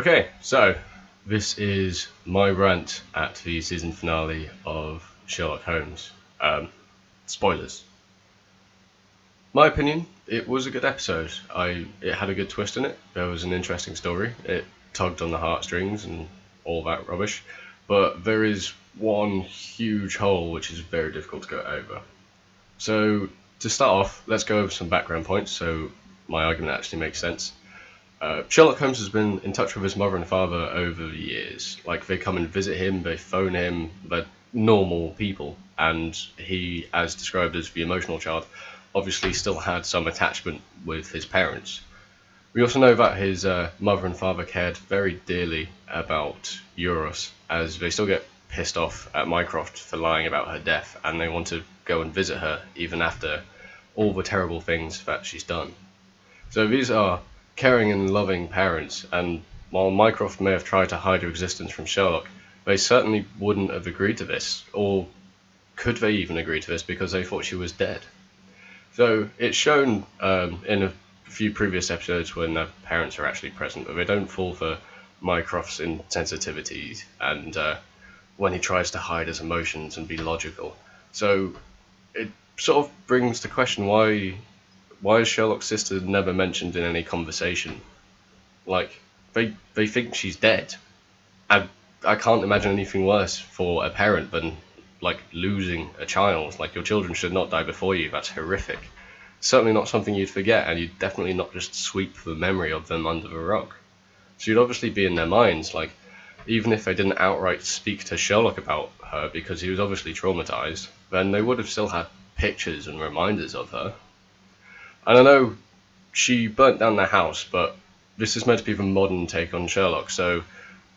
Okay, so this is my rant at the season finale of Sherlock Holmes. Spoilers. My opinion, it was a good episode. It had a good twist in it. There was an interesting story. It tugged on the heartstrings and all that rubbish. But there is one huge hole which is very difficult to go over. So to start off, let's go over some background points so my argument actually makes sense. Sherlock Holmes has been in touch with his mother and father over the years. Like, they come and visit him, they phone him, they're normal people. And he, as described as the emotional child, obviously still had some attachment with his parents. We also know that his mother and father cared very dearly about Eurus, as they still get pissed off at Mycroft for lying about her death, and they want to go and visit her even after all the terrible things that she's done. So these are caring and loving parents, and while Mycroft may have tried to hide her existence from Sherlock, they certainly wouldn't have agreed to this, or could they even agree to this, because they thought she was dead. So it's shown in a few previous episodes when their parents are actually present, but they don't fall for Mycroft's insensitivities and when he tries to hide his emotions and be logical. So it sort of brings to question why is Sherlock's sister never mentioned in any conversation? Like, they think she's dead. I can't imagine anything worse for a parent than, like, losing a child. Like, your children should not die before you. That's horrific. Certainly not something you'd forget, and you'd definitely not just sweep the memory of them under the rug. So you'd obviously be in their minds, like, even if they didn't outright speak to Sherlock about her because he was obviously traumatized, then they would have still had pictures and reminders of her. And I know she burnt down their house, but this is meant to be the modern take on Sherlock, so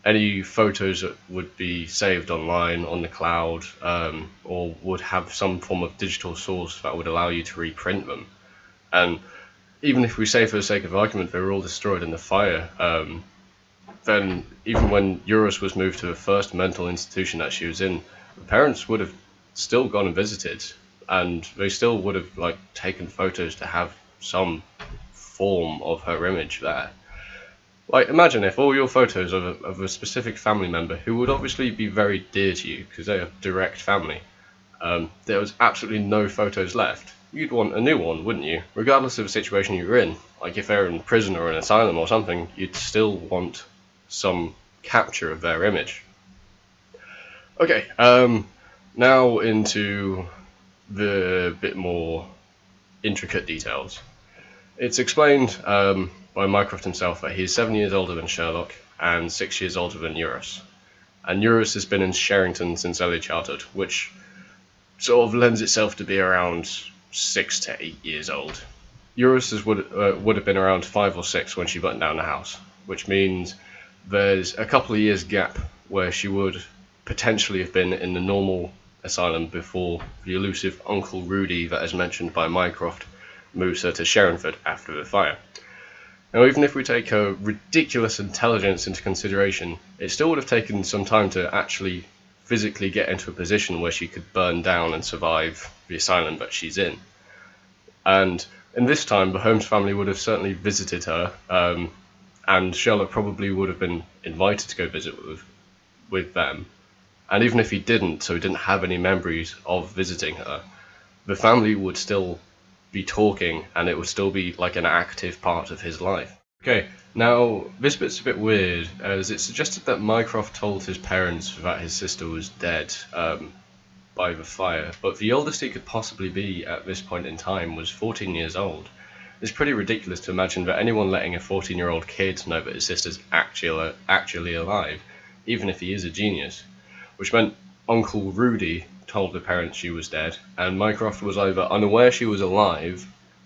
any photos that would be saved online on the cloud, or would have some form of digital source that would allow you to reprint them. And even if we say for the sake of argument they were all destroyed in the fire, then even when Eurus was moved to the first mental institution that she was in, the parents would have still gone and visited, and they still would have taken photos to have some form of her image there. Like, imagine if all your photos of a specific family member who would obviously be very dear to you because they are direct family, there was absolutely no photos left. You'd want a new one, wouldn't you? Regardless of the situation you were in. Like, if they're in prison or an asylum or something, you'd still want some capture of their image. Okay, now into the bit more intricate details. It's explained by Mycroft himself that he is 7 years older than Sherlock and 6 years older than Eurus. And Eurus has been in Sherrington since early childhood, which sort of lends itself to be around 6 to 8 years old. Eurus would have been around 5 or 6 when she burnt down the house, which means there's a couple of years gap where she would potentially have been in the normal asylum before the elusive Uncle Rudy that is mentioned by Mycroft moves her to Sherringford after the fire. Now, even if we take her ridiculous intelligence into consideration, it still would have taken some time to actually physically get into a position where she could burn down and survive the asylum that she's in. And in this time, the Holmes family would have certainly visited her, and Sherlock probably would have been invited to go visit with them. And even if he didn't, so he didn't have any memories of visiting her, the family would still be talking, and it would still be like an active part of his life. Okay, now this bit's a bit weird, as it suggested that Mycroft told his parents that his sister was dead by the fire, but the oldest he could possibly be at this point in time was 14 years old. It's pretty ridiculous to imagine that anyone letting a 14-year-old kid know that his sister's actually alive, even if he is a genius, which meant Uncle Rudy told the parents she was dead, and Mycroft was either unaware she was alive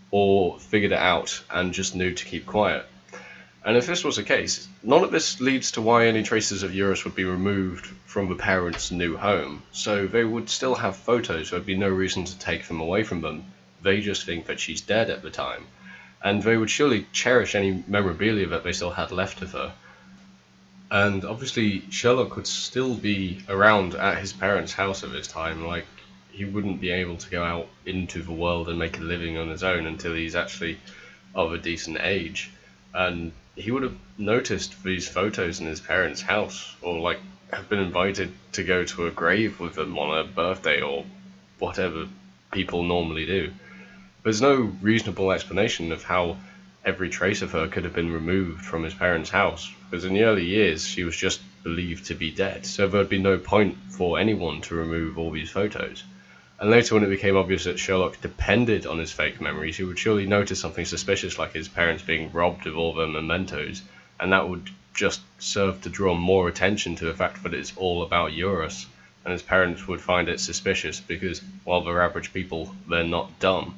or figured it out and just knew to keep quiet. And if this was the case, none of this leads to why any traces of Eurus would be removed from the parents' new home, so they would still have photos, there'd be no reason to take them away from them. They just think that she's dead at the time, and they would surely cherish any memorabilia that they still had left of her. And obviously Sherlock would still be around at his parents' house at this time. Like, he wouldn't be able to go out into the world and make a living on his own until he's actually of a decent age. And he would have noticed these photos in his parents' house, or like have been invited to go to a grave with them on a birthday or whatever people normally do. There's no reasonable explanation of how every trace of her could have been removed from his parents' house, because in the early years she was just believed to be dead, so there'd be no point for anyone to remove all these photos. And later, when it became obvious that Sherlock depended on his fake memories, he would surely notice something suspicious like his parents being robbed of all their mementos, and that would just serve to draw more attention to the fact that it's all about Eurus, and his parents would find it suspicious because, while they're average people, they're not dumb.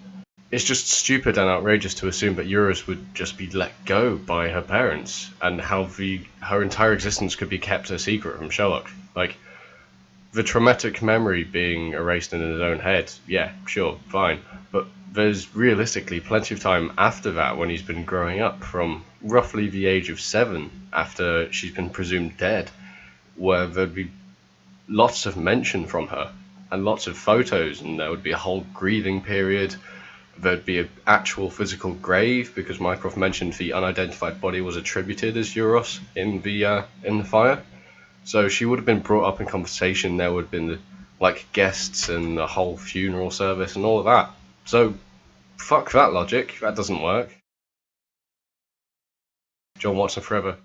It's just stupid and outrageous to assume that Eurus would just be let go by her parents, and how her entire existence could be kept a secret from Sherlock. Like, the traumatic memory being erased in his own head, yeah, sure, fine. But there's realistically plenty of time after that when he's been growing up, from roughly the age of 7, after she's been presumed dead, where there'd be lots of mention from her, and lots of photos, and there would be a whole grieving period. There'd be an actual physical grave, because Mycroft mentioned the unidentified body was attributed as Euros in the fire. So she would have been brought up in conversation. There would have been like guests and a whole funeral service and all of that. So fuck that logic. That doesn't work. John Watson forever.